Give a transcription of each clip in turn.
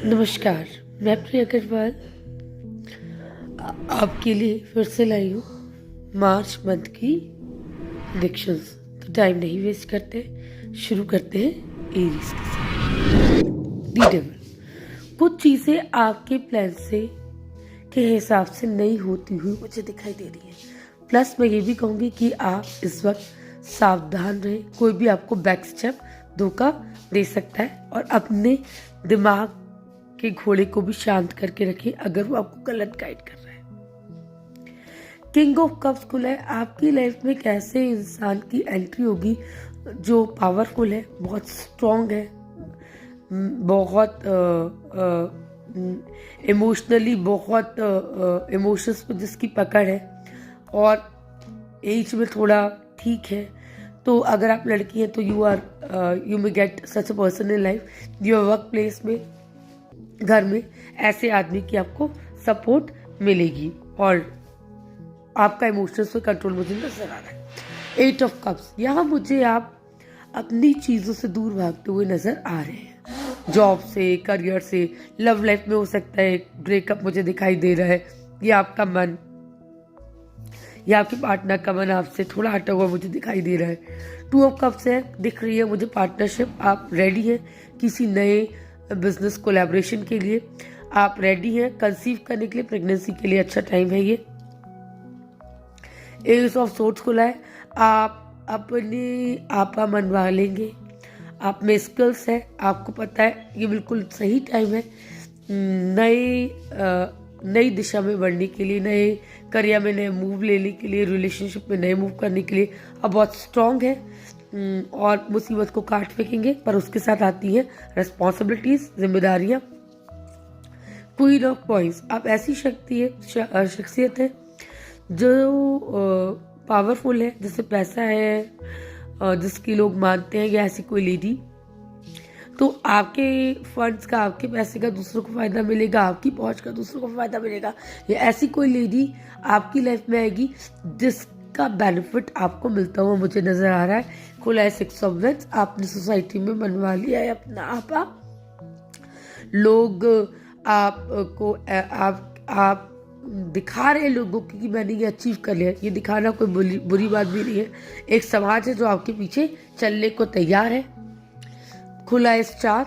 नमस्कार, मैं प्रिया अग्रवाल आपके लिए फिर से लाई हूँ मार्च मंथ की प्रेडिक्शंस। तो टाइम नहीं वेस्ट करते, शुरू करते हैं एरीज के साथ। दी डेविल, कुछ चीज़ें आपके प्लान से के हिसाब से नहीं होती हुई मुझे दिखाई दे रही है। प्लस मैं ये भी कहूँगी कि आप इस वक्त सावधान रहें, कोई भी आपको बैक स्टेप धोखा दे सकता है और अपने दिमाग के घोड़े को भी शांत करके रखें अगर वो आपको गलत गाइड कर रहा है। किंग ऑफ कप्स खुला है, आपकी लाइफ में एक ऐसे इंसान की एंट्री होगी जो पावरफुल है, बहुत स्ट्रॉन्ग है, बहुत इमोशनली बहुत इमोशंस पे जिसकी पकड़ है और एज में थोड़ा ठीक है। तो अगर आप लड़की हैं तो you may get such a person in life. Your work place में, घर में ऐसे आदमी की आपको सपोर्ट मिलेगी और आपका इमोशंस पे कंट्रोल मुझे नजर आ रहा है। 8 ऑफ कप्स, यहाँ मुझे आप अपनी चीज़ों से दूर भागते हुए नजर आ रहे हैं, जॉब से, करियर से, लव लाइफ में हो सकता है ब्रेकअप मुझे दिखाई दे रहा है, या आपका मन या आपके पार्टनर का मन आपसे थोड़ा हटा हुआ मुझे दिखाई दे रहा है। 2 ऑफ कप्स है, दिख रही है मुझे पार्टनरशिप, आप रेडी हैं किसी नए बिजनेस कोलैबोरेशन के लिए, आप रेडी हैं कंसीव करने के लिए, प्रेगनेंसी के लिए अच्छा टाइम है ये। एज ऑफ सोर्ड्स खुला है, आप अपने आपा मनवा लेंगे, आप में स्किल्स है, आपको पता है ये बिल्कुल सही टाइम है नई दिशा में बढ़ने के लिए, नए करियर में नए मूव लेने के लिए, रिलेशनशिप में नए मूव करने के लिए। अब बहुत स्ट्रांग है और मुसीबत को काट फेंकेंगे, पर उसके साथ आती हैं रिस्पॉन्सिबिलिटीज, जिम्मेदारियां। क्वीन ऑफ कॉइंस, आप ऐसी शख्सियत है जो पावरफुल है, जिससे पैसा है, जिसकी लोग मानते हैं, या ऐसी कोई लेडी। तो आपके फंड्स का, आपके पैसे का दूसरों को फायदा मिलेगा, आपकी पहुंच का दूसरों को फायदा मिलेगा, या ऐसी कोई लेडी आपकी लाइफ में आएगी जिसका बेनिफिट आपको मिलता हुआ मुझे नजर आ रहा है। खुला है 6 ऑफ वेंस, आपने सोसाइटी में मनवा लिया है अपना आपा, लोग आपको आप दिखा रहे हैं लोगों को कि मैंने ये अचीव कर लिया। ये दिखाना कोई बुरी बात भी नहीं है, एक समाज है जो आपके पीछे चलने को तैयार है। खुला है स्टार,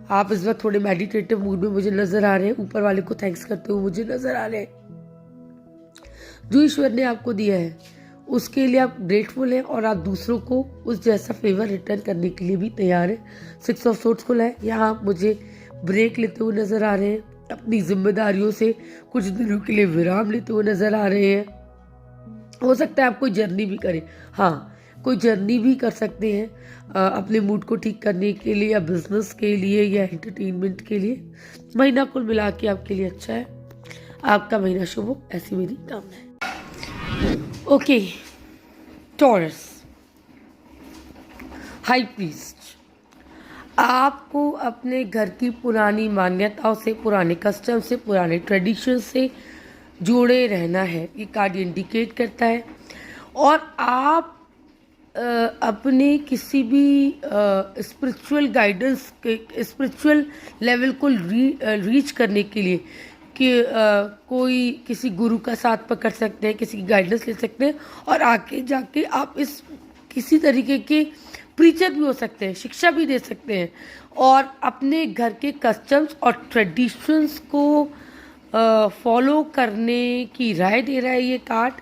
आप इस वक्त थोड़े मेडिटेटिव मूड में मुझे नजर आ रहे हैं, ऊपर वाले को थैंक्स करते हुए मुझे नजर आ रहे हैं। जो ईश्वर ने आपको दिया है उसके लिए आप ग्रेटफुल हैं और आप दूसरों को उस जैसा फेवर रिटर्न करने के लिए भी तैयार है। 6 ऑफ सोर्ड्स खुला है, यहाँ मुझे ब्रेक लेते हुए नजर आ रहे हैं, अपनी जिम्मेदारियों से कुछ दिनों के लिए विराम लेते हुए नजर आ रहे हैं। हो सकता है आप कोई जर्नी भी करें, हाँ कोई जर्नी भी कर सकते हैं अपने मूड को ठीक करने के लिए, या बिजनेस के लिए, या एंटरटेनमेंट के लिए। महीना कुल मिला के आपके लिए अच्छा है, आपका महीना शुभ हो, ऐसी मेरी कामना है। ओके, टॉरस, हाई प्रीस्ट, आपको अपने घर की पुरानी मान्यताओं से, पुराने कस्टम से, पुराने ट्रेडिशन से जुड़े रहना है, ये कार्ड इंडिकेट करता है। और आप अपने किसी भी स्पिरिचुअल गाइडेंस के, स्पिरिचुअल लेवल को रीच करने के लिए कि कोई किसी गुरु का साथ पकड़ सकते हैं, किसी की गाइडेंस ले सकते हैं, और आगे जाके आप इस किसी तरीके के प्रीचर भी हो सकते हैं, शिक्षा भी दे सकते हैं, और अपने घर के कस्टम्स और ट्रेडिशंस को फॉलो करने की राय दे रहा है ये कार्ड।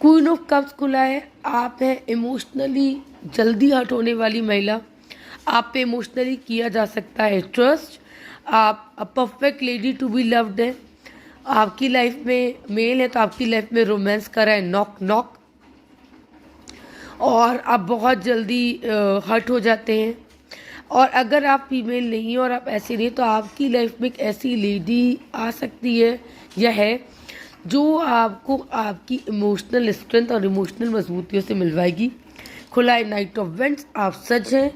क्वीन ऑफ कप्स खुला है, आप है इमोशनली जल्दी हर्ट होने वाली महिला, आप पे इमोशनली किया जा सकता है ट्रस्ट, आप a perfect lady to be loved है। आपकी लाइफ में मेल है तो आपकी लाइफ में रोमांस कर रहा है नॉक नॉक, और आप बहुत जल्दी हर्ट हो जाते हैं। और अगर आप फीमेल नहीं और आप ऐसे नहीं, तो आपकी लाइफ में एक ऐसी लेडी आ सकती है या है जो आपको आपकी इमोशनल स्ट्रेंथ और इमोशनल मजबूतियों से मिलवाएगी। खुला है नाइट ऑफ वेंट्स, आप सज हैं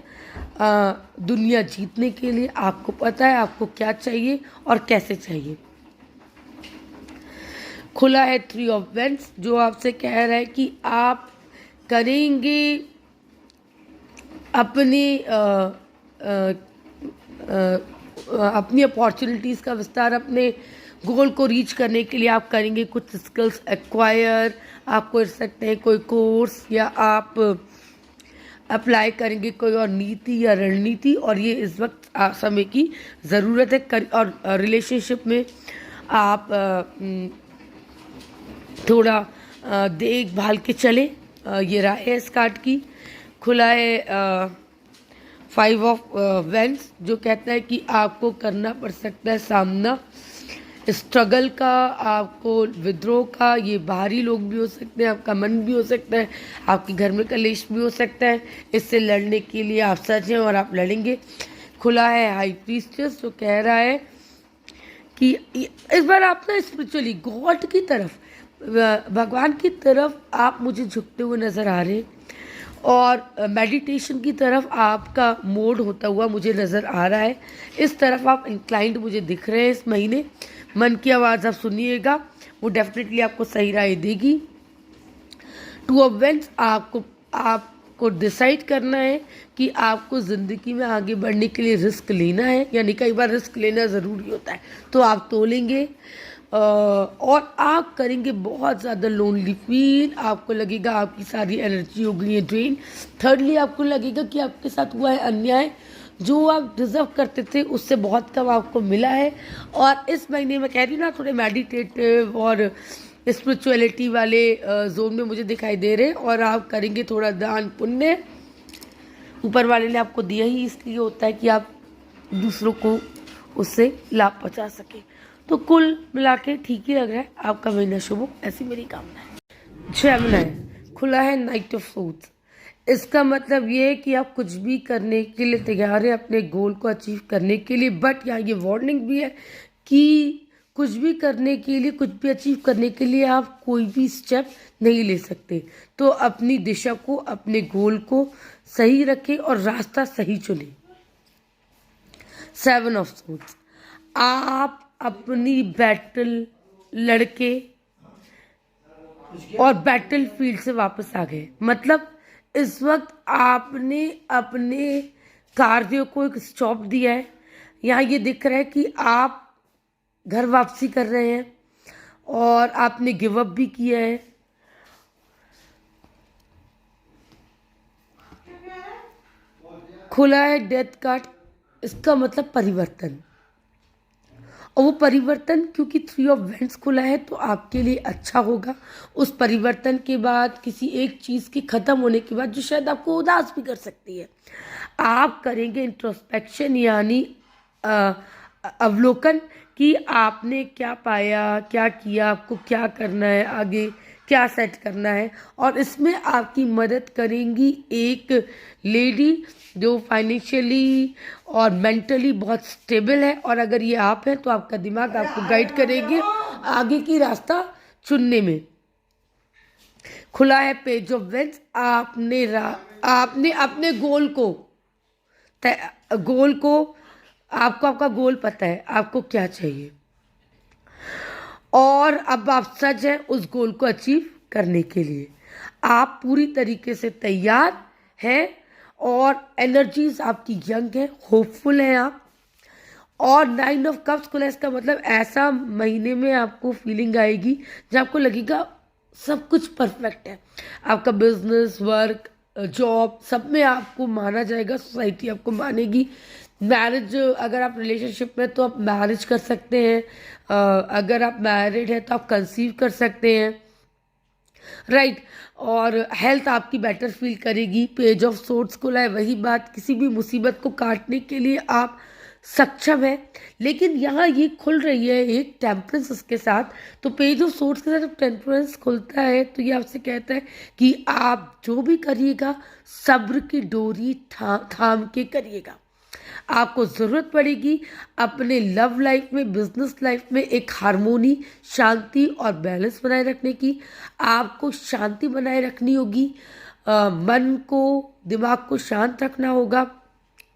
दुनिया जीतने के लिए, आपको पता है आपको क्या चाहिए और कैसे चाहिए। खुला है 3 ऑफ वेंट्स, जो आपसे कह रहा है कि आप करेंगे अपने अपनी अपॉर्चुनिटीज़ का विस्तार, अपने गोल को रीच करने के लिए आप करेंगे कुछ स्किल्स एक्वायर, आप कर सकते हैं कोई कोर्स, या आप अप्लाई करेंगे कोई और नीति या रणनीति, और ये इस वक्त समय की ज़रूरत है। और रिलेशनशिप में आप थोड़ा देखभाल के चले। ये राय है इस कार्ड की। खुला है 5 ऑफ वेंस, जो कहता है कि आपको करना पड़ सकता है सामना स्ट्रगल का, आपको विद्रोह का। ये बाहरी लोग भी हो सकते हैं, आपका मन भी हो सकता है, आपके घर में कलेश भी हो सकता है। इससे लड़ने के लिए आप सच हैं और आप लड़ेंगे। खुला है हाई प्रीस्टेस, जो कह रहा है कि इस बार आप ना स्पिरिचुअली गॉड की तरफ, भगवान की तरफ आप मुझे झुकते हुए नज़र आ रहे हैं, और मेडिटेशन की तरफ आपका मोड होता हुआ मुझे नज़र आ रहा है। इस तरफ आप इंक्लाइंड मुझे दिख रहे हैं इस महीने। मन की आवाज़ आप सुनिएगा, वो डेफिनेटली आपको सही राय देगी। 2 ऑफ वेंस, आपको डिसाइड करना है कि आपको ज़िंदगी में आगे बढ़ने के लिए रिस्क लेना है, यानी कई बार रिस्क लेना ज़रूरी होता है, तो आप तोलेंगे। और आप करेंगे बहुत ज़्यादा लोनली फील, आपको लगेगा आपकी सारी एनर्जी हो गई है ड्रेन। थर्डली, आपको लगेगा कि आपके साथ हुआ है अन्याय, जो आप डिज़र्व करते थे उससे बहुत कम आपको मिला है। और इस महीने में कह रही हूँ ना, थोड़े मेडिटेटिव और स्पिरिचुअलिटी वाले जोन में मुझे दिखाई दे रहे हैं, और आप करेंगे थोड़ा दान पुण्य। ऊपर वाले ने आपको दिया ही इसलिए होता है कि आप दूसरों को उससे लाभ पहुँचा सके। तो कुल मिला के ठीक ही लग रहा है, आपका महीना शुभ हो, ऐसी मेरी कामना है। जेमिनी, खुला है नाइट ऑफ सोर्ड्स। इसका मतलब ये है कि आप कुछ भी करने के लिए तैयार हैं अपने गोल को अचीव करने के लिए, बट यहाँ ये वार्निंग भी है कि कुछ भी करने के लिए, कुछ भी अचीव करने के लिए आप कोई भी स्टेप नहीं ले सकते। तो अपनी दिशा को, अपने गोल को सही रखें और रास्ता सही चुनें। 7 ऑफ सोर्ड्स, आप अपनी बैटल लड़के और बैटल फील्ड से वापस आ गए। मतलब इस वक्त आपने अपने कार्यों को एक स्टॉप दिया है। यहाँ ये दिख रहा है कि आप घर वापसी कर रहे हैं और आपने गिव अप भी किया है। खुला है डेथ कार्ड, इसका मतलब परिवर्तन। और वो परिवर्तन, क्योंकि 3 ऑफ वेंट्स खुला है, तो आपके लिए अच्छा होगा। उस परिवर्तन के बाद, किसी एक चीज़ के ख़त्म होने के बाद, जो शायद आपको उदास भी कर सकती है, आप करेंगे इंट्रोस्पेक्शन, यानी अवलोकन, कि आपने क्या पाया, क्या किया, आपको क्या करना है, आगे क्या सेट करना है। और इसमें आपकी मदद करेंगी एक लेडी जो फाइनेंशियली और मेंटली बहुत स्टेबल है, और अगर ये आप हैं तो आपका दिमाग आपको गाइड करेगी आगे की रास्ता चुनने में। खुला है पेज ऑफ वेंस, आपने अपने गोल को आपको आपका गोल पता है, आपको क्या चाहिए, और अब आप सच हैं उस गोल को अचीव करने के लिए। आप पूरी तरीके से तैयार हैं, और एनर्जीज आपकी यंग है, होपफुल हैं आप। और 9 ऑफ कप्स खुला, इसका मतलब ऐसा महीने में आपको फीलिंग आएगी जब आपको लगेगा सब कुछ परफेक्ट है। आपका बिजनेस, वर्क, जॉब, सब में आपको माना जाएगा, सोसाइटी आपको मानेगी। मैरिज, अगर आप रिलेशनशिप में तो आप मैरिज कर सकते हैं, अगर आप मैरिड हैं तो आप कंसीव कर सकते हैं, राइट। और हेल्थ आपकी बेटर फील करेगी। पेज ऑफ सोर्ड्स खुला है, वही बात, किसी भी मुसीबत को काटने के लिए आप सक्षम है। लेकिन यहाँ ये खुल रही है एक टेम्परेंस उसके साथ। तो पेज ऑफ सोर्ड्स के साथ जब टेम्परेंस खुलता है तो ये आपसे कहता है कि आप जो भी करिएगा सब्र की डोरी थाम के करिएगा। आपको ज़रूरत पड़ेगी अपने लव लाइफ में, बिजनेस लाइफ में एक हार्मोनी, शांति और बैलेंस बनाए रखने की। आपको शांति बनाए रखनी होगी, मन को, दिमाग को शांत रखना होगा।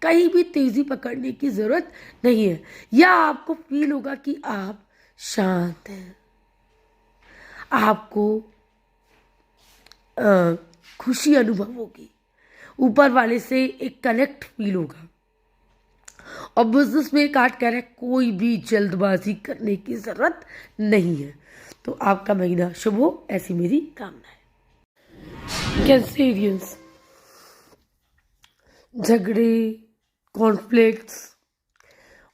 कहीं भी तेज़ी पकड़ने की ज़रूरत नहीं है, या आपको फील होगा कि आप शांत हैं, आपको खुशी अनुभव होगी, ऊपर वाले से एक कनेक्ट फील होगा। और बिजनेस में कार्ड कह रहा है कोई भी जल्दबाजी करने की जरूरत नहीं है। तो आपका महीना शुभ हो, ऐसी मेरी कामना है। कैंसेरियंस, झगड़े, कॉन्फ्लिक्ट्स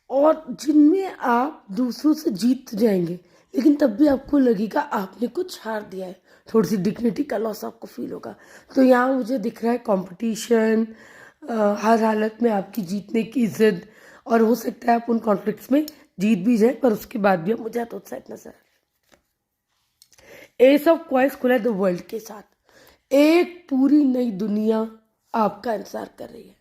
और जिनमें आप दूसरों से जीत जाएंगे लेकिन तब भी आपको लगेगा आपने कुछ हार दिया है, थोड़ी सी डिग्निटी का लॉस आपको फील होगा। तो यहाँ मुझे दिख रहा है कंपटीशन, हर हालत में आपकी जीतने की जिद, और हो सकता है आप उन कॉन्फ्लिक्ट्स में जीत भी जाए पर उसके बाद भी आप मुझे हतोत्साहित नजर आ रहे। एस ऑफ क्वाइस खुला है द वर्ल्ड के साथ, एक पूरी नई दुनिया आपका इंतजार कर रही है।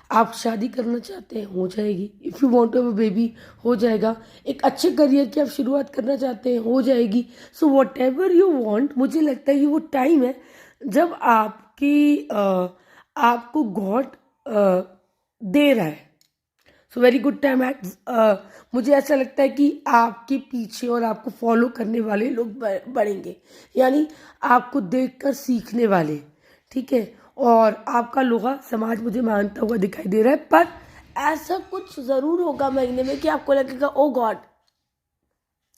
आप शादी करना चाहते हैं, हो जाएगी। If you want to baby, हो जाएगा। एक अच्छे करियर की आप शुरुआत करना चाहते हैं, हो जाएगी। So what ever you want, मुझे लगता है ये वो टाइम है जब आपको गॉड दे रहा है। सो वेरी गुड टाइम है। मुझे ऐसा लगता है कि आपके पीछे और आपको फॉलो करने वाले लोग बढ़ेंगे, यानी आपको देखकर सीखने वाले, ठीक है। और आपका लोहा समाज मुझे मानता हुआ दिखाई दे रहा है, पर ऐसा कुछ ज़रूर होगा महीने में कि आपको लगेगा ओ गॉड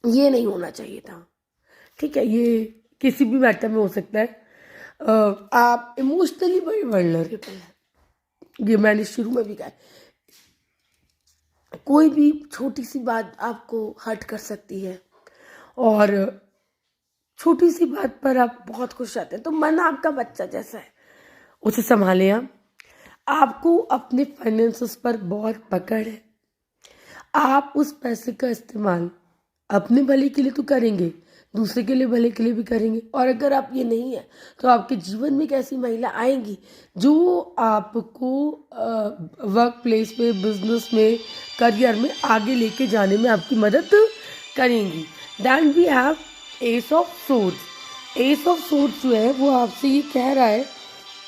ये नहीं होना चाहिए था, ठीक है। ये किसी भी मैटर में हो सकता है। आप इमोशनली बड़ी वल्नरेबल है, ये मैंने शुरू में भी कहा। कोई भी छोटी सी बात आपको हर्ट कर सकती है और छोटी सी बात पर आप बहुत खुश रहते हैं। तो मन आपका बच्चा जैसा है, उसे संभालें आप। आपको अपने फाइनेंसेस पर बहुत पकड़ है। आप उस पैसे का इस्तेमाल अपने भले के लिए तो करेंगे, दूसरे के लिए भले के लिए भी करेंगे। और अगर आप ये नहीं है तो आपके जीवन में एक ऐसी महिला आएंगी जो आपको वर्क प्लेस में, बिजनेस में, करियर में आगे लेके जाने में आपकी मदद करेंगी। Then we have ace of swords. Ace of swords जो है वो आपसे ये कह रहा है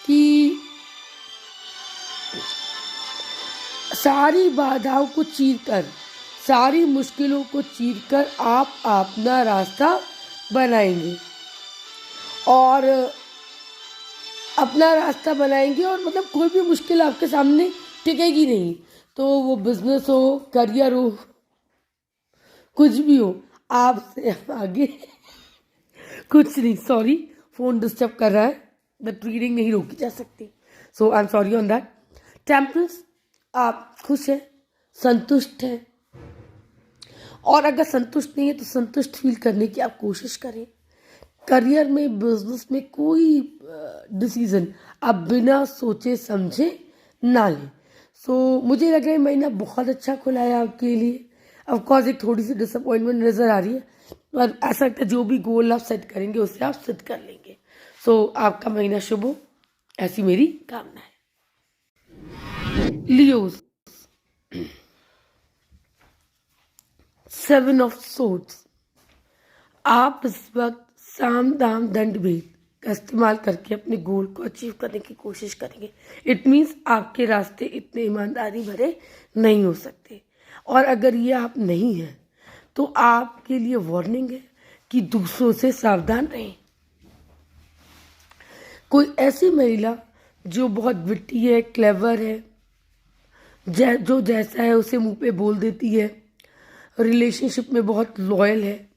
कि सारी बाधाओं को चीरकर, सारी मुश्किलों को चीरकर आप अपना रास्ता बनाएंगे और अपना रास्ता बनाएंगे। और मतलब कोई भी मुश्किल आपके सामने टिकेगी नहीं, तो वो बिजनेस हो, करियर हो, कुछ भी हो, आपसे आगे कुछ नहीं। सॉरी, फोन डिस्टर्ब कर रहा है, बट रीडिंग नहीं रोकी जा सकती, so I am sorry on that. Temperance, आप खुश हैं, संतुष्ट हैं, और अगर संतुष्ट नहीं है तो संतुष्ट फील करने की आप कोशिश करें। करियर में, बिजनेस में कोई डिसीजन आप बिना सोचे समझे ना लें। सो मुझे लग रहा है महीना बहुत अच्छा खुला है आपके लिए। ऑफकोर्स एक थोड़ी सी डिसअपॉइंटमेंट नज़र आ रही है, पर ऐसा लगता है जो भी गोल आप सेट करेंगे उससे आप सिद्ध कर लेंगे। सो आपका महीना शुभ हो, ऐसी मेरी कामना है। Leos, 7 of swords. आप इस वक्त साम दाम दंड भेद का इस्तेमाल करके अपने गोल को अचीव करने की कोशिश करेंगे। इट मीन्स आपके रास्ते इतने ईमानदारी भरे नहीं हो सकते, और अगर ये आप नहीं हैं तो आपके लिए वार्निंग है कि दूसरों से सावधान रहें। कोई ऐसी महिला जो बहुत विट्टी है, क्लेवर है, जो जैसा है उसे मुंह पे बोल देती है, रिलेशनशिप में बहुत लॉयल है,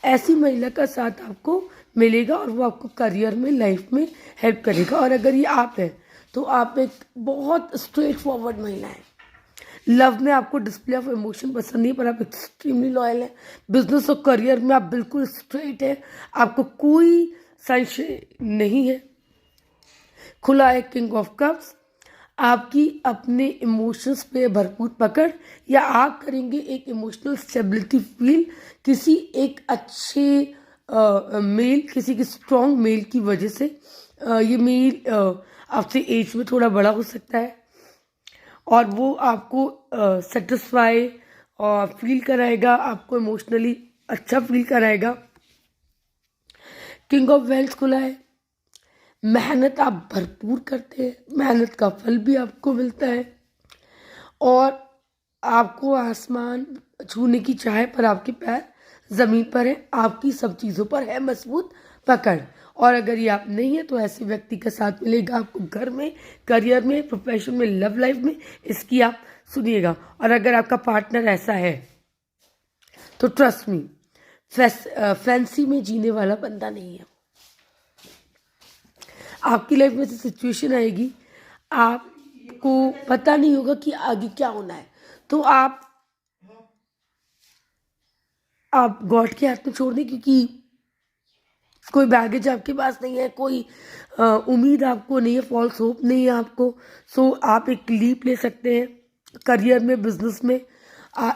ऐसी महिला का साथ आपको मिलेगा और वो आपको करियर में, लाइफ में हेल्प करेगा। और अगर ये आप हैं तो आप एक बहुत स्ट्रेट फॉरवर्ड महिला है। लव में आपको डिस्प्ले ऑफ इमोशन पसंद नहीं, पर आप एक्सट्रीमली लॉयल हैं। बिजनेस और करियर में आप बिल्कुल स्ट्रेट हैं, आपको कोई संशय नहीं है। खुला है किंग ऑफ कप्स। आपकी अपने इमोशंस पे भरपूर पकड़, या आप करेंगे एक इमोशनल स्टेबिलिटी फील किसी एक अच्छे मेल, किसी के स्ट्रॉन्ग मेल की वजह से। ये मेल आपसे एज में थोड़ा बड़ा हो सकता है और वो आपको सेटिस्फाई और फील कराएगा, आपको इमोशनली अच्छा फील कराएगा। किंग ऑफ वेल्थ खुला है। मेहनत आप भरपूर करते हैं, मेहनत का फल भी आपको मिलता है, और आपको आसमान छूने की चाह पर आपके पैर ज़मीन पर है। आपकी सब चीज़ों पर है मजबूत पकड़। और अगर ये आप नहीं है तो ऐसे व्यक्ति का साथ मिलेगा आपको घर में, करियर में, प्रोफेशन में, लव लाइफ में। इसकी आप सुनिएगा। और अगर आपका पार्टनर ऐसा है तो ट्रस्ट मी, फैंसी में जीने वाला बंदा नहीं है। आपकी लाइफ में से सिचुएशन आएगी, आपको पता नहीं होगा कि आगे क्या होना है, तो आप गॉड के हाथ में छोड़ दें, क्योंकि कोई बैगेज आपके पास नहीं है, कोई उम्मीद आपको नहीं है, फॉल्स होप नहीं है आपको। सो आप एक लीप ले सकते हैं करियर में, बिजनेस में।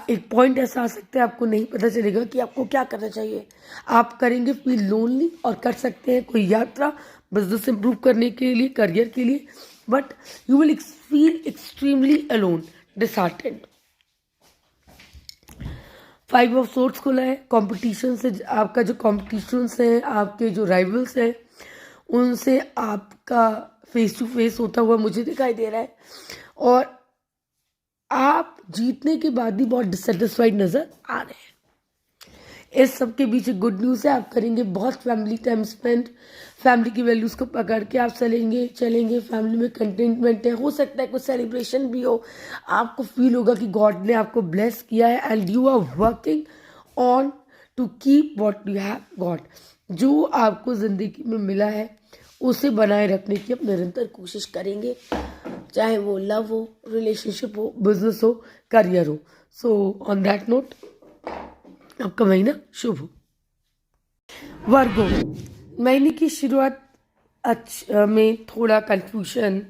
एक पॉइंट ऐसा आ सकता है आपको नहीं पता चलेगा कि आपको क्या करना चाहिए। आप करेंगे फील लोनली और कर सकते हैं कोई यात्रा बिजनेस इंप्रूव करने के लिए, करियर के लिए, but you will feel extremely alone, disheartened. 5 of sorts खुला है। कॉम्पिटिशन से आपका जो कॉम्पिटिशन्स हैं, आपके जो राइवल्स हैं, उनसे आपका फेस टू फेस होता हुआ मुझे दिखाई दे रहा है। और आप जीतने के बाद भी बहुत डिससेटिस्फाइड नज़र आ रहे हैं। इस सब के बीच गुड न्यूज़ है, आप करेंगे बहुत फैमिली टाइम स्पेंड, फैमिली की वैल्यूज़ को पकड़ के आप चलेंगे, फैमिली में कंटेनमेंट है। हो सकता है कुछ सेलिब्रेशन भी हो, आपको फील होगा कि गॉड ने आपको ब्लेस किया है and you are working on to keep what you have got. जो आपको ज़िंदगी में मिला है उसे बनाए रखने की आप निरंतर कोशिश करेंगे, चाहे वो लव हो, रिलेशनशिप हो, बिजनेस हो, करियर हो। सो ऑन दैट नोट, आपका महीना शुभ हो। वर्गो, महीने की शुरुआत में थोड़ा कंफ्यूजन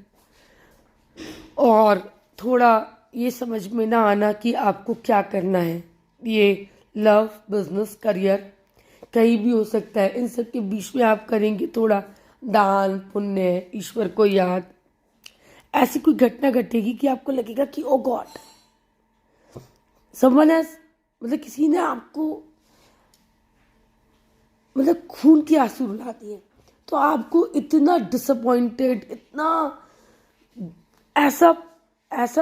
और थोड़ा ये समझ में ना आना कि आपको क्या करना है। ये लव, बिजनेस, करियर कहीं भी हो सकता है। इन सब के बीच में आप करेंगे थोड़ा दान पुण्य, ईश्वर को याद। ऐसी कोई घटना घटेगी कि आपको लगेगा कि ओ गॉड, समवन हैज, मतलब किसी ने आपको मतलब खून के आंसू रुला दिए, तो आपको इतना डिसअपॉइंटेड, इतना ऐसा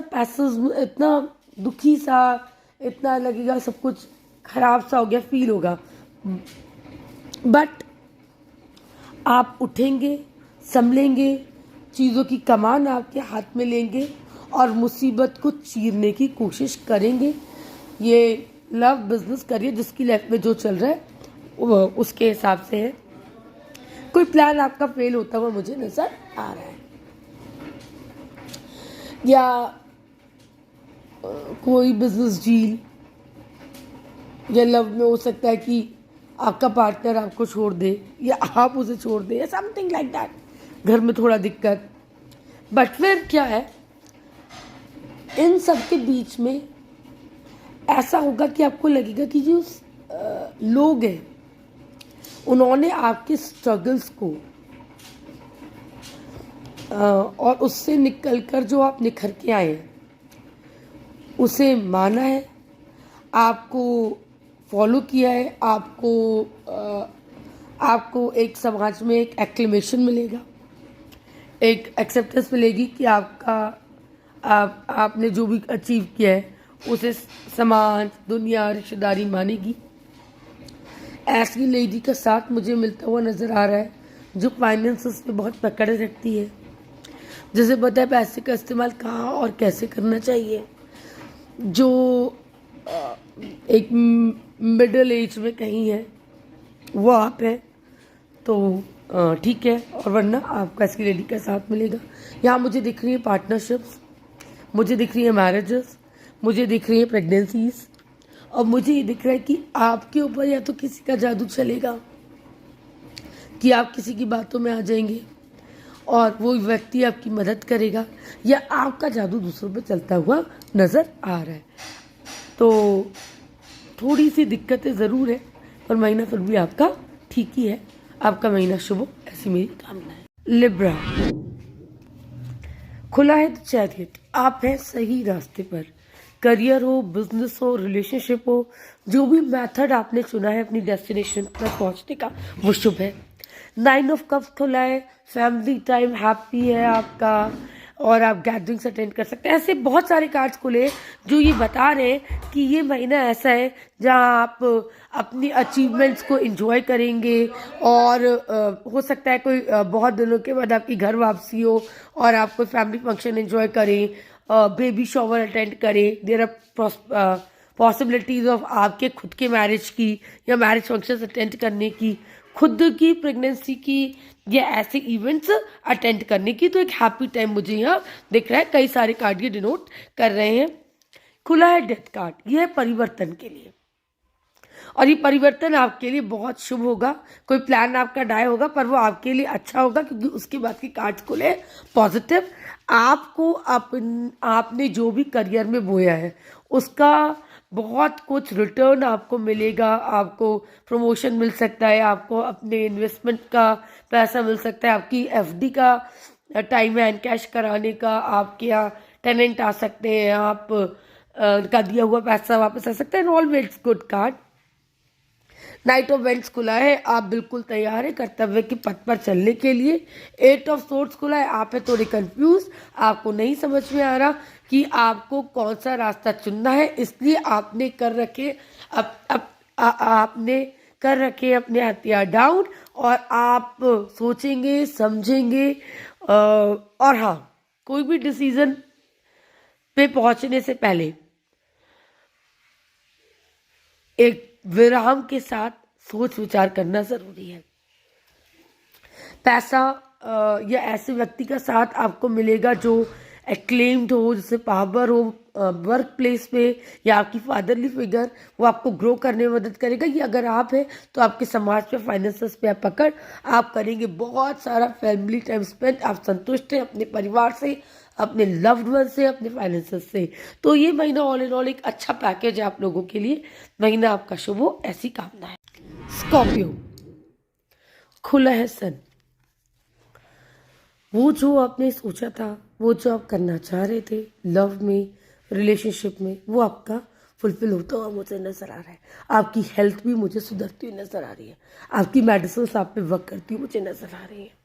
पैसेज, इतना दुखी सा, इतना लगेगा सब कुछ खराब सा हो गया, फील होगा। बट आप उठेंगे, संभलेंगे, चीज़ों की कमान आपके हाथ में लेंगे और मुसीबत को चीरने की कोशिश करेंगे। ये लव, बिजनेस, करियर जिसकी लाइफ में जो चल रहा है वो उसके हिसाब से है। कोई प्लान आपका फेल होता हुआ मुझे नजर आ रहा है, या कोई बिजनेस डील, या लव में हो सकता है कि आपका पार्टनर आपको छोड़ दे या आप उसे छोड़ दे, या समथिंग लाइक दैट। घर में थोड़ा दिक्कत। बट फिर क्या है, इन सब के बीच में ऐसा होगा कि आपको लगेगा कि जो लोग हैं उन्होंने आपके स्ट्रगल्स को और उससे निकलकर जो आप निखर के आए हैं उसे माना है, आपको फॉलो किया है, आपको एक समाज में एक एक्लेमेशन मिलेगा, एक एक्सेप्टेंस मिलेगी कि आपने जो भी अचीव किया है उसे समाज, दुनिया, रिश्तेदारी मानेगी। ऐसी लेडी का साथ मुझे मिलता हुआ नज़र आ रहा है जो फाइनेंसेस पे बहुत पकड़ रखती है, जिसे पता है पैसे का इस्तेमाल कहाँ और कैसे करना चाहिए, जो एक मिडिल एज में कहीं है, वो आप है तो ठीक है। और वरना आपको ऐसी लेडी का साथ मिलेगा। यहाँ मुझे दिख रही है पार्टनरशिप्स, मुझे दिख रही है मैरिजेस, मुझे दिख रही है प्रेगनेंसीज, और मुझे ये दिख रहा है कि आपके ऊपर या तो किसी का जादू चलेगा कि आप किसी की बातों में आ जाएंगे और वो व्यक्ति आपकी मदद करेगा, या आपका जादू दूसरों पे चलता हुआ नज़र आ रहा है। तो थोड़ी सी दिक्कतें ज़रूर है, पर महीना फिर भी आपका ठीक ही है। आपका महीना शुभ हो, ऐसी मेरी कामना है। लिब्रा, खुला है तो चैरियट, आप हैं सही रास्ते पर। करियर हो, बिजनेस हो, रिलेशनशिप हो, जो भी मेथड आपने चुना है अपनी डेस्टिनेशन पर पहुंचने का, वो शुभ है। 9 ऑफ कप्स खुला है, फैमिली टाइम हैप्पी है आपका, और आप गैदरिंग्स अटेंड कर सकते हैं। ऐसे बहुत सारे कार्ड्स खुले जो ये बता रहे हैं कि ये महीना ऐसा है जहां आप अपनी अचीवमेंट्स को एंजॉय करेंगे, और हो सकता है कोई बहुत दिनों के बाद आपकी घर वापसी हो और आप कोई फैमिली फंक्शन एंजॉय करें, बेबी शॉवर अटेंड करें, देयर आर पॉसिबिलिटीज ऑफ आपके खुद के मैरिज की या मैरिज फंक्शंस अटेंड करने की, खुद की प्रेगनेंसी की या ऐसे इवेंट्स अटेंड करने की। तो एक हैप्पी टाइम मुझे यहाँ दिख रहा है, कई सारे कार्ड ये डिनोट कर रहे हैं। खुला है डेथ कार्ड, यह है परिवर्तन के लिए, और ये परिवर्तन आपके लिए बहुत शुभ होगा। कोई प्लान आपका डाय होगा पर वो आपके लिए अच्छा होगा, क्योंकि उसके बाद के कार्ड्स खुले पॉजिटिव। आपको आपने जो भी करियर में बोया है उसका बहुत कुछ रिटर्न आपको मिलेगा। आपको प्रमोशन मिल सकता है, आपको अपने इन्वेस्टमेंट का पैसा मिल सकता है, आपकी एफडी का टाइम है एनकैश कराने का, आपके यहाँ टेनेंट आ सकते हैं, आप का दिया हुआ पैसा वापस आ सकता है। And always good card. Night of vents खुला है, आप बिल्कुल तैयार है कर्तव्य के पथ पर चलने के लिए। एट ऑफ सोर्ड्स खुला है, आप है थोड़े कंफ्यूज, आपको नहीं समझ में आ रहा कि आपको कौन सा रास्ता चुनना है, इसलिए आपने कर रखे आपने कर रखे अपने हथियार डाउन, और आप सोचेंगे समझेंगे। और हाँ, कोई भी डिसीजन पे पहुंचने से पहले एक विराम के साथ सोच विचार करना जरूरी है। पैसा या ऐसे व्यक्ति का साथ आपको मिलेगा जो एक्लेम्ड हो, जिससे पावर हो वर्क प्लेस पे, या आपकी फादरली फिगर, वो आपको ग्रो करने में मदद करेगा। ये अगर आप है तो आपके समाज पे, फाइनेंसेस पे आप पकड़ आप करेंगे बहुत सारा फैमिली टाइम स्पेंड, आप संतुष्ट हैं अपने परिवार से, अपने लव्ड वन से, अपने फाइनेंसेस से। तो ये महीना ऑल इन ऑल एक अच्छा पैकेज है आप लोगों के लिए। महीना आपका शुभ हो, ऐसी कामना है। स्कॉर्पियो, खुला है सन। वो जो आपने सोचा था, वो जो आप करना चाह रहे थे लव में, रिलेशनशिप में, वो आपका फुलफिल होता हुआ मुझे नजर आ रहा है। आपकी हेल्थ भी मुझे सुधरती हुई नजर आ रही है, आपकी मेडिसिन आप पे वर्क करती हुई मुझे नजर आ रही है।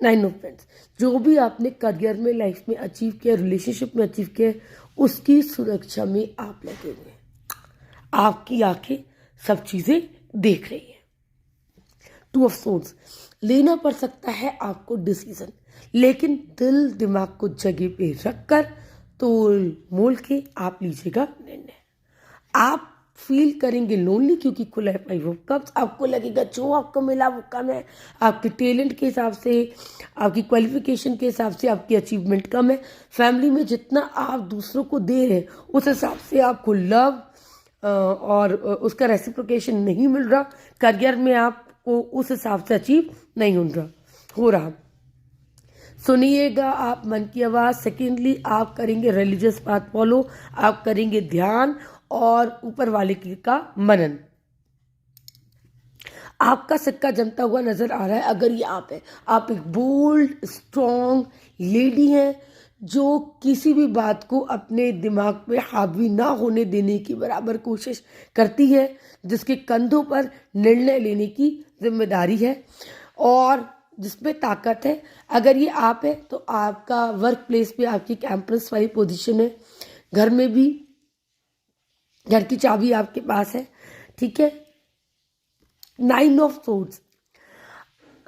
नाइन ऑफ पेंट्स, जो भी आपने करियर में, लाइफ में अचीव किया, रिलेशनशिप में अचीव किया, उसकी सुरक्षा में आप लगे हुए हैं। आपकी आंखें सब चीजें देख रही है। टू ऑफ सोर्ड्स, लेना पड़ सकता है आपको डिसीजन, लेकिन दिल दिमाग को जगह पे रखकर तोल मोल के आप लीजिएगा निर्णय। आप फील करेंगे लोनली, क्योंकि खुला है फाइव ऑफ कप्स। आपको लगेगा जो आपको मिला वो कम है, आपके टैलेंट के हिसाब से, आपकी क्वालिफिकेशन के हिसाब से आपकी अचीवमेंट कम है। फैमिली में जितना आप दूसरों को दे रहे हैं उस हिसाब से आपको लव और उसका रेसिप्रोकेशन नहीं मिल रहा। करियर में आपको उस हिसाब से अचीव नहीं हो रहा। सुनिएगा आप मन की आवाज़। सेकेंडली, आप करेंगे रिलीजियस पाथ फॉलो, आप करेंगे ध्यान और ऊपर वाले का मनन। आपका सिक्का जमता हुआ नजर आ रहा है। अगर ये आप है, आप एक बोल्ड स्ट्रॉन्ग लेडी हैं जो किसी भी बात को अपने दिमाग पे हावी ना होने देने की बराबर कोशिश करती है, जिसके कंधों पर निर्णय लेने की जिम्मेदारी है और जिसमें ताकत है। अगर ये आप है तो आपका वर्क प्लेस पे आपकी कैंपस वाली पोजीशन है, घर में भी घर की चाबी आपके पास है, ठीक है। नाइन ऑफ सोर्ड्स,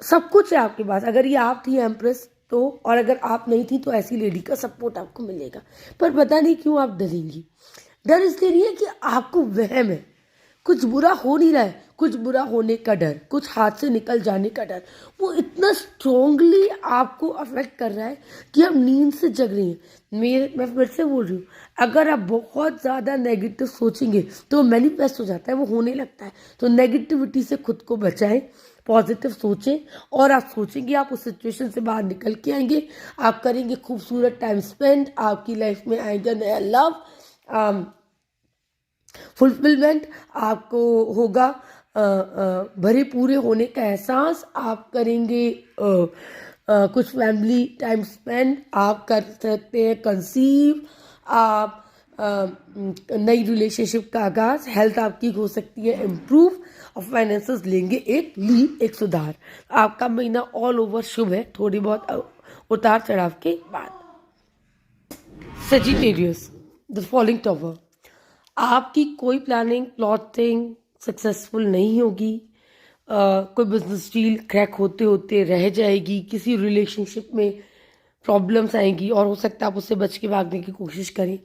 सब कुछ है आपके पास। अगर ये आप थी एम्प्रेस तो, और अगर आप नहीं थी तो ऐसी लेडी का सपोर्ट आपको मिलेगा। पर पता नहीं क्यों आप डरेंगी। डर इसलिए नहीं है कि आपको वहम है, कुछ बुरा हो नहीं रहा है, कुछ बुरा होने का डर, कुछ हाथ से निकल जाने का डर, वो इतना स्ट्रोंगली आपको अफेक्ट कर रहा है कि आप नींद से जग रही हैं। मैं फिर से बोल रही हूँ, अगर आप बहुत ज़्यादा नेगेटिव सोचेंगे तो मैनिफेस्ट हो जाता है, वो होने लगता है। तो नेगेटिविटी से खुद को बचाएं, पॉजिटिव सोचें, और आप सोचेंगे आप उस सिचुएशन से बाहर निकल के आएंगे। आप करेंगे खूबसूरत टाइम स्पेंड, आपकी लाइफ में आएगा नया लव, फुलफिलमेंट आपको होगा, भरे पूरे होने का एहसास। आप करेंगे कुछ फैमिली टाइम स्पेंड, आप कर सकते हैं कंसीव, आप नई रिलेशनशिप का आगाज, हेल्थ आपकी हो सकती है इम्प्रूव, और फाइनेंसेस लेंगे एक लीड, एक सुधार। आपका महीना ऑल ओवर शुभ है, थोड़ी बहुत उतार चढ़ाव के बाद। सेजिटेरियस, द फॉलोइंग टॉवर, आपकी कोई प्लानिंग प्लॉटिंग सक्सेसफुल नहीं होगी। कोई बिजनेस डील क्रैक होते होते रह जाएगी। किसी रिलेशनशिप में प्रॉब्लम्स आएंगी और हो सकता है आप उससे बच के भागने की कोशिश करें।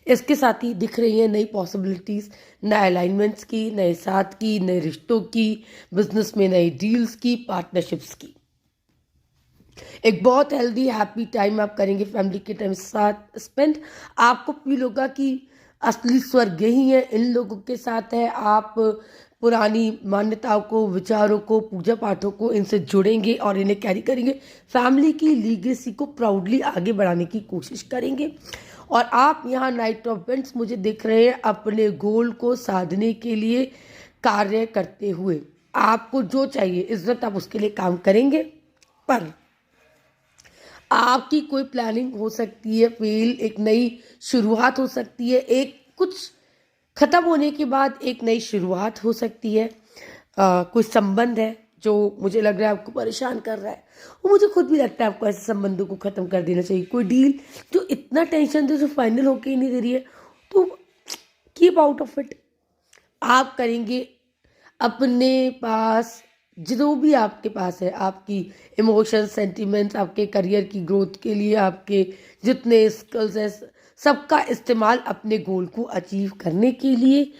इसके साथ ही दिख रही हैं नई पॉसिबिलिटीज़, नए अलाइनमेंट्स की, नए साथ की, नए रिश्तों की, बिजनेस में नई डील्स की, पार्टनरशिप्स की। एक बहुत हेल्दी हैप्पी टाइम आप करेंगे फैमिली के टाइम साथ स्पेंड। आपको फील होगा कि असली स्वर्ग यही है, इन लोगों के साथ है। आप पुरानी मान्यताओं को, विचारों को, पूजा पाठों को इनसे जुड़ेंगे और इन्हें कैरी करेंगे। फैमिली की लीगेसी को प्राउडली आगे बढ़ाने की कोशिश करेंगे। और आप यहाँ नाइट ऑफ पेंट्स मुझे दिख रहे हैं अपने गोल को साधने के लिए कार्य करते हुए। आपको जो चाहिए इस वक्त आप उसके लिए काम करेंगे, पर आपकी कोई प्लानिंग हो सकती है फेल, एक नई शुरुआत हो सकती है, एक कुछ खत्म होने के बाद एक नई शुरुआत हो सकती है। कोई संबंध है जो मुझे लग रहा है आपको परेशान कर रहा है, और मुझे खुद भी लगता है आपको ऐसे संबंधों को ख़त्म कर देना चाहिए। कोई डील जो इतना टेंशन दे, जो फाइनल होके ही नहीं दे रही है, तो कीप आउट ऑफ इट। आप करेंगे अपने पास जो भी आपके पास है, आपकी इमोशंस, सेंटिमेंट्स, आपके करियर की ग्रोथ के लिए, आपके जितने स्किल्स हैं, सबका इस्तेमाल अपने गोल को अचीव करने के लिए।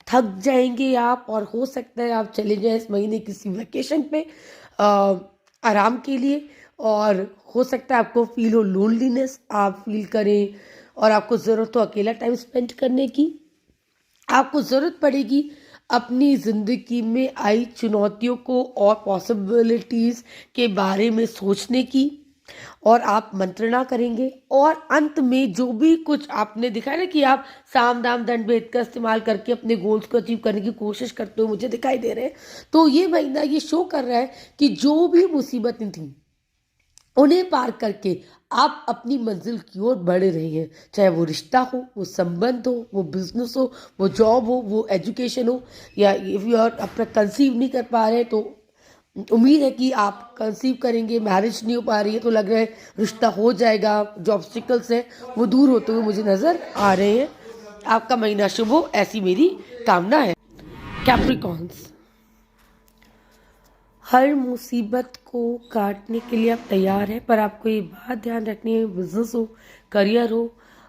थक जाएंगे आप, और हो सकता है आप चले जाएं इस महीने किसी वेकेशन पे आराम के लिए, और हो सकता है आपको फील हो लोनलीनेस, आप फील करें और आपको ज़रूरत हो अकेला टाइम स्पेंड करने की। आपको ज़रूरत पड़ेगी अपनी ज़िंदगी में आई चुनौतियों को और पॉसिबिलिटीज़ के बारे में सोचने की, और आप मंत्रणा करेंगे। और अंत में जो भी कुछ आपने दिखाया ना कि आप साम दाम दंड भेद का इस्तेमाल करके अपने गोल्स को अचीव करने की कोशिश करते हो मुझे दिखाई दे रहे हैं, तो ये महीना ये शो कर रहा है कि जो भी मुसीबतें थी उन्हें पार करके आप अपनी मंजिल की ओर बढ़ रहे हैं। चाहे वो रिश्ता हो, वो संबंध हो, वो बिजनेस हो, वो जॉब हो, वो एजुकेशन हो, या इफ यू आर अपना कंसीव नहीं कर पा रहे तो उम्मीद है कि आप कंसीव करेंगे। मैरिज नहीं हो पा रही है तो लग रहा है रिश्ता हो जाएगा। जो ऑब्स्टिकल्स हैं वो दूर होते हुए मुझे नज़र आ रहे हैं। आपका महीना शुभ हो, ऐसी मेरी कामना है। कैप्रिकॉन्स, हर मुसीबत को काटने के लिए आप तैयार हैं, पर आपको ये बात ध्यान रखनी है, बिजनेस हो, करियर हो,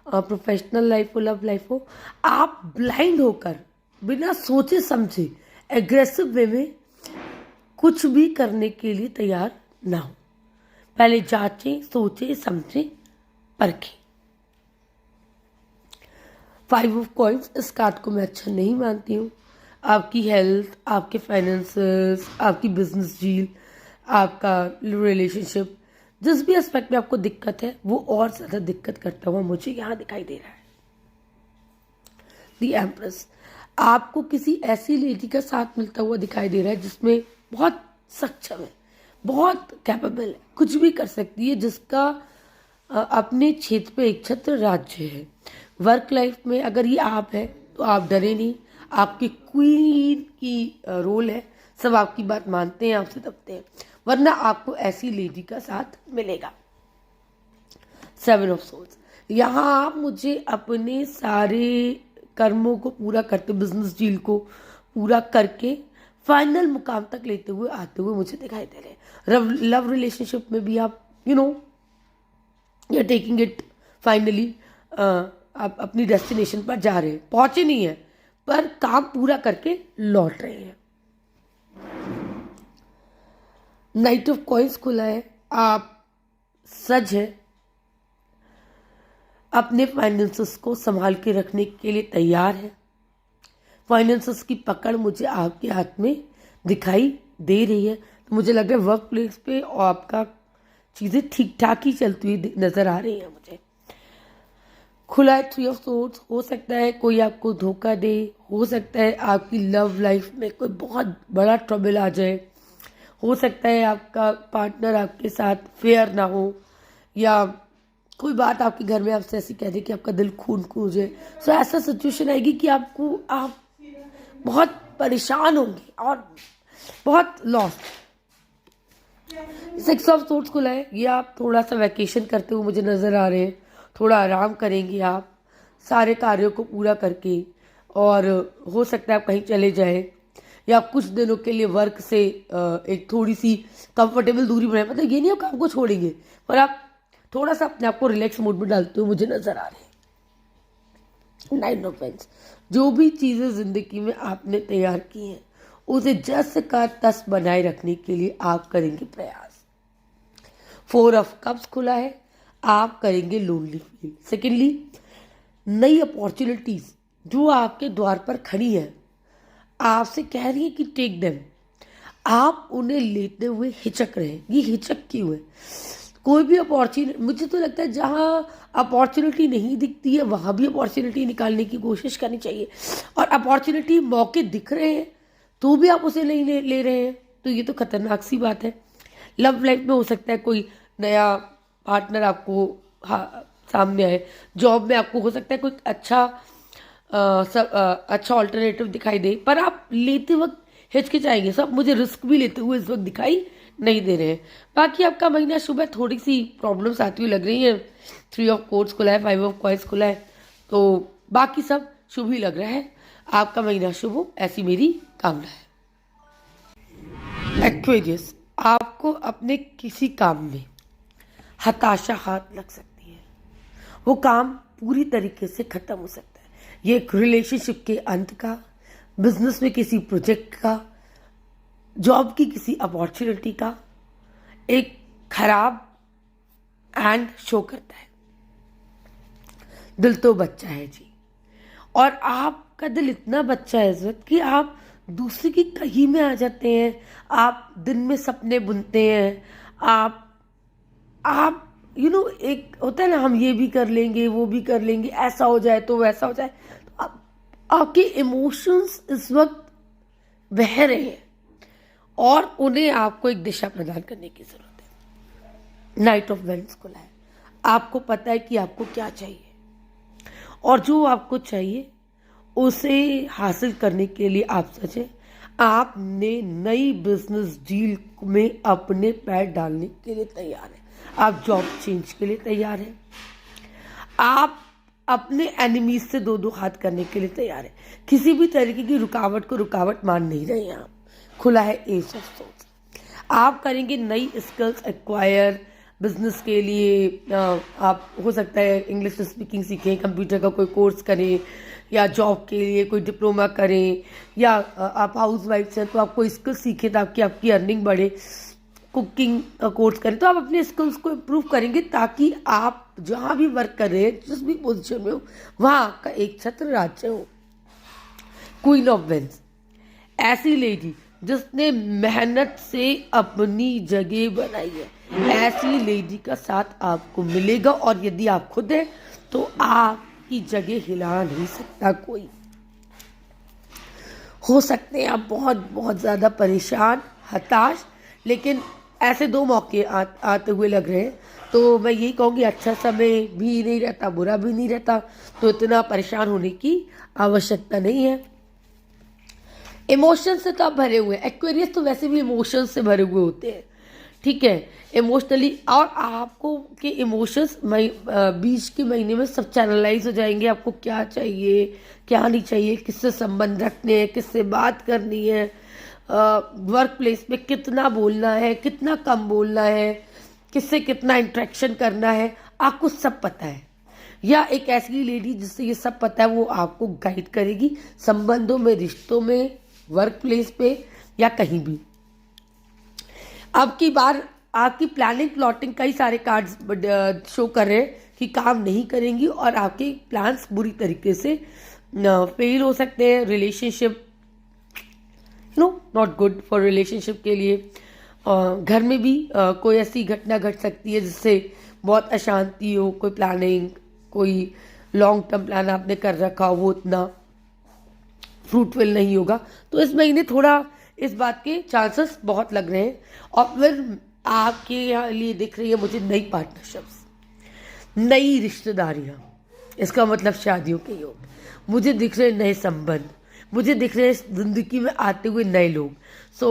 प्रोफेशनल लाइफ हो, लव लाइफ हो, आप ब्लाइंड होकर बिना सोचे समझे एग्रेसिव वे में कुछ भी करने के लिए तैयार ना हो। पहले जांचें, सोचें, समझें, परखें। 5 ऑफ कॉइंस, इस कार्ड को मैं अच्छा नहीं मानती हूँ। आपकी हेल्थ, आपके फाइनेंसेस, आपकी बिजनेस डील, आपका रिलेशनशिप, जिस भी एस्पेक्ट में आपको दिक्कत है वो और ज़्यादा दिक्कत करता हुआ मुझे यहाँ दिखाई दे रहा है। दी एम्प्रेस, आपको किसी ऐसी लेडी का साथ मिलता हुआ दिखाई दे रहा है जिसमें बहुत सक्षम है, बहुत कैपेबल है, कुछ भी कर सकती है, जिसका अपने क्षेत्र पे एक छत्र राज्य है। वर्क लाइफ में अगर ये आप है तो आप डरे नहीं, आपकी क्वीन की रोल है, सब आपकी बात मानते हैं, आपसे दबते हैं, वरना आपको ऐसी लेडी का साथ मिलेगा। 7 ऑफ सोल्स, यहाँ आप मुझे अपने सारे कर्मों को पूरा करते, बिजनेस डील को पूरा करके फाइनल मुकाम तक लेते हुए आते हुए मुझे दिखाई दे रहे हैं। लव रिलेशनशिप में भी आप you are taking it finally, आप अपनी डेस्टिनेशन पर जा रहे हैं, पहुंचे नहीं है पर काम पूरा करके लौट रहे हैं। नाइट ऑफ कॉइंस खुला है, आप सज है, अपने फाइनेंसेस को संभाल के रखने के लिए तैयार है। फाइनेंसेस की पकड़ मुझे आपके हाथ में दिखाई दे रही है, तो मुझे लग रहा है वर्क प्लेस पे और आपका चीज़ें ठीक ठाक ही चलती हुई नज़र आ रही हैं मुझे। खुला है 3 ऑफ सोर्ड्स, हो सकता है कोई आपको धोखा दे, हो सकता है आपकी लव लाइफ में कोई बहुत बड़ा ट्रबल आ जाए, हो सकता है आपका पार्टनर आपके साथ फेयर ना हो, या कोई बात आपके घर में आपसे ऐसी कह दे कि आपका दिल खून खून जाए। सो ऐसा सिचुएशन आएगी कि आप बहुत परेशान होंगे और बहुत लॉस। 6 ऑफ सोर्ड्स खुला है, ये आप थोड़ा सा वैकेशन करते हुए मुझे नज़र आ रहे हैं, थोड़ा आराम करेंगे आप सारे कार्यों को पूरा करके, और हो सकता है आप कहीं चले जाएं या कुछ दिनों के लिए वर्क से एक थोड़ी सी कंफर्टेबल दूरी बनाए। मतलब ये नहीं आप काम को छोड़ेंगे, पर आप थोड़ा सा अपने आप को रिलैक्स मोड में डालते हुए मुझे नजर आ रहे हैं। 9 ऑफ पेंस, जो भी चीज़ें ज़िंदगी में आपने तैयार की हैं उसे जस का तस बनाए रखने के लिए आप करेंगे प्रयास। 4 ऑफ कप्स खुला है, आप करेंगे लोनली फील। सेकेंडली, नई अपॉर्चुनिटीज जो आपके द्वार पर खड़ी है आपसे कह रही है कि टेक देम, आप उन्हें लेते हुए हिचक रहे हैं। ये हिचक क्यों है? कोई भी अपॉर्चुनिटी, मुझे तो लगता है जहाँ अपॉर्चुनिटी नहीं दिखती है वहाँ भी अपॉर्चुनिटी निकालने की कोशिश करनी चाहिए, और अपॉर्चुनिटी मौके दिख रहे हैं तो भी आप उसे नहीं ले रहे हैं, तो ये तो खतरनाक सी बात है। लव लाइफ में हो सकता है कोई नया पार्टनर आपको सामने आए, जॉब में आपको हो सकता है कोई अच्छा अच्छा ऑल्टरनेटिव दिखाई दे, पर आप लेते वक्त हिचकिचाएंगे। सब मुझे रिस्क भी लेते हुए इस वक्त दिखाई नहीं दे रहे हैं। बाकी आपका महीना शुभ है, थोड़ी सी प्रॉब्लम्स आती हुई लग रही हैं। 3 ऑफ कोर्ट्स खुला है, 5 ऑफ कॉइंस खुला है, तो बाकी सब शुभ ही लग रहा है। आपका महीना शुभ हो, ऐसी मेरी कामना है। एक्वेरियस, आपको अपने किसी काम में हताशा हाथ लग सकती है, वो काम पूरी तरीके से खत्म हो सकता है। ये एक रिलेशनशिप के अंत का, बिजनेस में किसी प्रोजेक्ट का, जॉब की किसी अपॉर्चुनिटी का एक खराब एंड शो करता है। दिल तो बच्चा है जी, और आपका दिल इतना बच्चा है इस वक्त कि आप दूसरे की कही में आ जाते हैं। आप दिन में सपने बुनते हैं, आप एक होता है ना, हम ये भी कर लेंगे वो भी कर लेंगे, ऐसा हो जाए तो वैसा हो जाए। तो आपके इमोशंस इस वक्त बह रहे हैं और उन्हें आपको एक दिशा प्रदान करने की जरूरत है। 9 ऑफ वेंड्स खुला है, आपको पता है कि आपको क्या चाहिए, और जो आपको चाहिए उसे हासिल करने के लिए आप सचे। आपने नई बिजनेस डील में अपने पैर डालने के लिए तैयार हैं, आप जॉब चेंज के लिए तैयार हैं, आप अपने एनिमीज से दो हाथ करने के लिए तैयार हैं। किसी भी तरीके की रुकावट को रुकावट मान नहीं रहे हैं आप। खुला है एस ऑफ सोर्ड्स, आप करेंगे नई स्किल्स एक्वायर बिजनेस के लिए। आप हो सकता है इंग्लिश स्पीकिंग सीखें, कंप्यूटर का कोई कोर्स करें, या जॉब के लिए कोई डिप्लोमा करें, या आप हाउस वाइफ हैं तो आप कोई स्किल सीखें ताकि आपकी अर्निंग बढ़े। कुकिंग कोर्स करें तो आप अपने स्किल्स को इम्प्रूव करेंगे, ताकि आप जहाँ भी वर्क कर रहे हैं, जिस भी पोजीशन में हो, वहाँ आपका एक छत्र राज्य हो। क्वीन ऑफ वेंस, ऐसी लेडी जिसने मेहनत से अपनी जगह बनाई है, ऐसी लेडी का साथ आपको मिलेगा, और यदि आप खुद हैं तो आपकी जगह हिला नहीं सकता कोई। हो सकते हैं आप बहुत बहुत ज़्यादा परेशान, हताश, लेकिन ऐसे 2 मौके आते हुए लग रहे हैं। तो मैं यही कहूँगी, अच्छा समय भी नहीं रहता, बुरा भी नहीं रहता, तो इतना परेशान होने की आवश्यकता नहीं है। इमोशंस से तो आप भरे हुए हैं। एक्वेरियस तो वैसे भी इमोशंस से भरे हुए होते हैं, ठीक है, इमोशनली। और आपको के इमोशंस बीच के महीने में सब चैनलाइज हो जाएंगे। आपको क्या चाहिए, क्या नहीं चाहिए, किससे संबंध रखने हैं, किससे बात करनी है, वर्क प्लेस में कितना बोलना है, कितना कम बोलना है, किससे कितना इंटरेक्शन करना है, आपको सब पता है। या एक ऐसी लेडी जिससे ये सब पता है, वो आपको गाइड करेगी संबंधों में, रिश्तों में, वर्क प्लेस पे, या कहीं भी। अब की बार आपकी प्लानिंग प्लॉटिंग कई सारे कार्ड्स शो कर रहे हैं कि काम नहीं करेंगी, और आपके प्लान्स बुरी तरीके से फेल हो सकते हैं। Relationship not good for relationship के लिए। घर में भी कोई ऐसी घटना घट सकती है जिससे बहुत अशांति हो। कोई प्लानिंग, कोई लॉन्ग टर्म प्लान आपने कर रखा हो, वो इतना फ्रूटफुल नहीं होगा। तो इस महीने थोड़ा इस बात के चांसेस बहुत लग रहे हैं। और फिर आपके यहाँ लिए दिख रही है मुझे नई पार्टनरशिप्स, नई रिश्तेदारियाँ, इसका मतलब शादियों के योग। मुझे दिख रहे नए संबंध, मुझे दिख रहे जिंदगी में आते हुए नए लोग। सो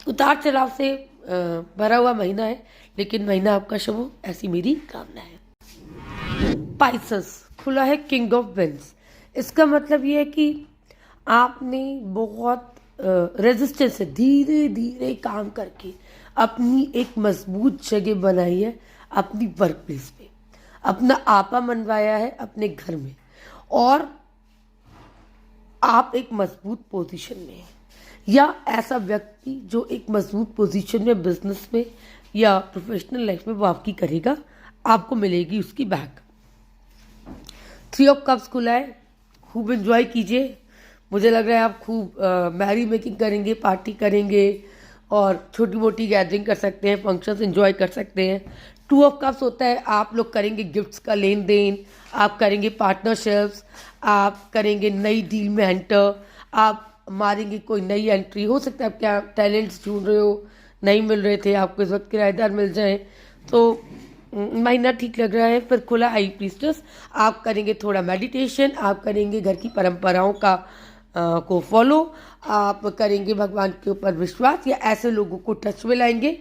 उतार चढ़ाव से भरा हुआ महीना है, लेकिन महीना आपका शुभ हो, ऐसी मेरी कामना है। पाइसेस, खुला है किंग ऑफ वेंस। इसका मतलब ये है कि आपने बहुत रेजिस्टेंस से धीरे धीरे काम करके अपनी एक मजबूत जगह बनाई है। अपनी वर्क प्लेस पे, अपना आपा मनवाया है अपने घर में, और आप एक मजबूत पोजीशन में हैं, या ऐसा व्यक्ति जो एक मजबूत पोजीशन में बिजनेस में या प्रोफेशनल लाइफ में वो आपकी करेगा, आपको मिलेगी उसकी बैक। 3 ऑफ कप्स खुला है, खूब एंजॉय कीजिए। मुझे लग रहा है आप खूब मैरी मेकिंग करेंगे, पार्टी करेंगे और छोटी मोटी गैदरिंग कर सकते हैं, फंक्शंस एंजॉय कर सकते हैं। 2 ऑफ कप्स होता है आप लोग करेंगे गिफ्ट्स का लेन देन, आप करेंगे पार्टनरशिप्स, आप करेंगे नई डील में एंटर, आप मारेंगे कोई नई एंट्री। हो सकता है आप क्या टैलेंट्स ढूंढ रहे हो, नहीं मिल रहे थे, आपको इस वक्त किराएदार मिल जाए, तो महीना ठीक लग रहा है। फिर खुला हाई प्रीस्टेस, आप करेंगे थोड़ा मेडिटेशन, आप करेंगे घर की परंपराओं का को फॉलो, आप करेंगे भगवान के ऊपर विश्वास, या ऐसे लोगों को टच में लाएंगे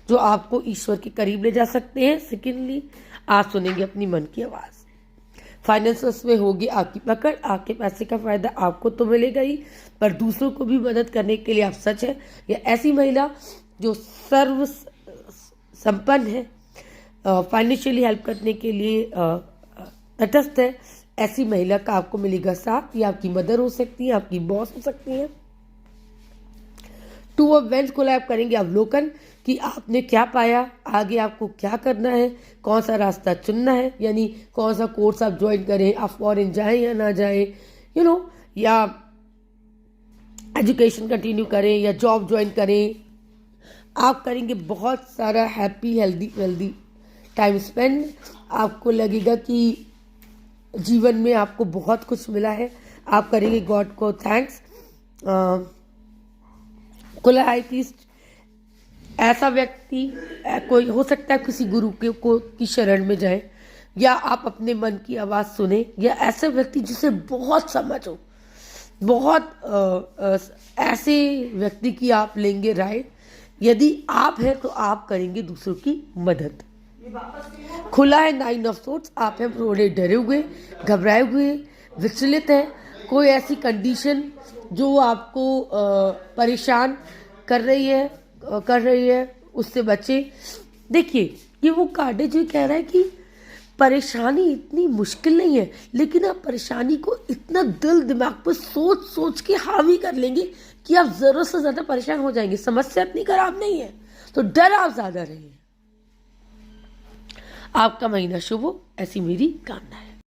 जो आपको ईश्वर के करीब ले जा सकते हैं। सेकेंडली, आप सुनेंगे अपनी मन की आवाज़। फाइनेंस में होगी आपकी पकड़, आपके पैसे का फायदा आपको तो मिलेगा ही, पर दूसरों को भी मदद करने के लिए आप सच है, या ऐसी महिला जो सर्व संपन्न है, फाइनेंशियली हेल्प करने के लिए तटस्थ है, ऐसी महिला का आपको मिलेगा साथ। ये आपकी मदर हो सकती है, आपकी बॉस हो सकती है। 2 ऑफ वेंस को आप करेंगे अवलोकन कि आपने क्या पाया, आगे आपको क्या करना है, कौन सा रास्ता चुनना है, यानी कौन सा कोर्स आप ज्वाइन करें, आप फॉरेन जाएं या ना जाएं, या एजुकेशन कंटिन्यू करें या जॉब ज्वाइन करें। आप करेंगे बहुत सारा happy healthy wealthy time spend. आपको लगेगा कि जीवन में आपको बहुत कुछ मिला है, आप करेंगे गॉड को थैंक्स। खुला हाई प्रीस्ट, ऐसा व्यक्ति कोई हो सकता है किसी गुरु की शरण में जाए, या आप अपने मन की आवाज़ सुने, या ऐसे व्यक्ति जिसे बहुत समझ हो, बहुत ऐसे व्यक्ति की आप लेंगे राय। यदि आप हैं तो आप करेंगे दूसरों की मदद। खुला है 9 ऑफ सोर्ड्स, आप हैं थोड़े डरे हुए, घबराए हुए, विचलित हैं, कोई ऐसी कंडीशन जो आपको परेशान कर रही है, उससे बचे। देखिए, ये वो कार्ड है जो कह रहा है कि परेशानी इतनी मुश्किल नहीं है, लेकिन आप परेशानी को इतना दिल दिमाग पर सोच सोच के हावी कर लेंगे कि आप जरूरत से ज्यादा परेशान हो जाएंगे। समस्या इतनी खराब नहीं है, तो डर आप ज्यादा रहे। आपका महीना शुभ हो, ऐसी मेरी कामना है।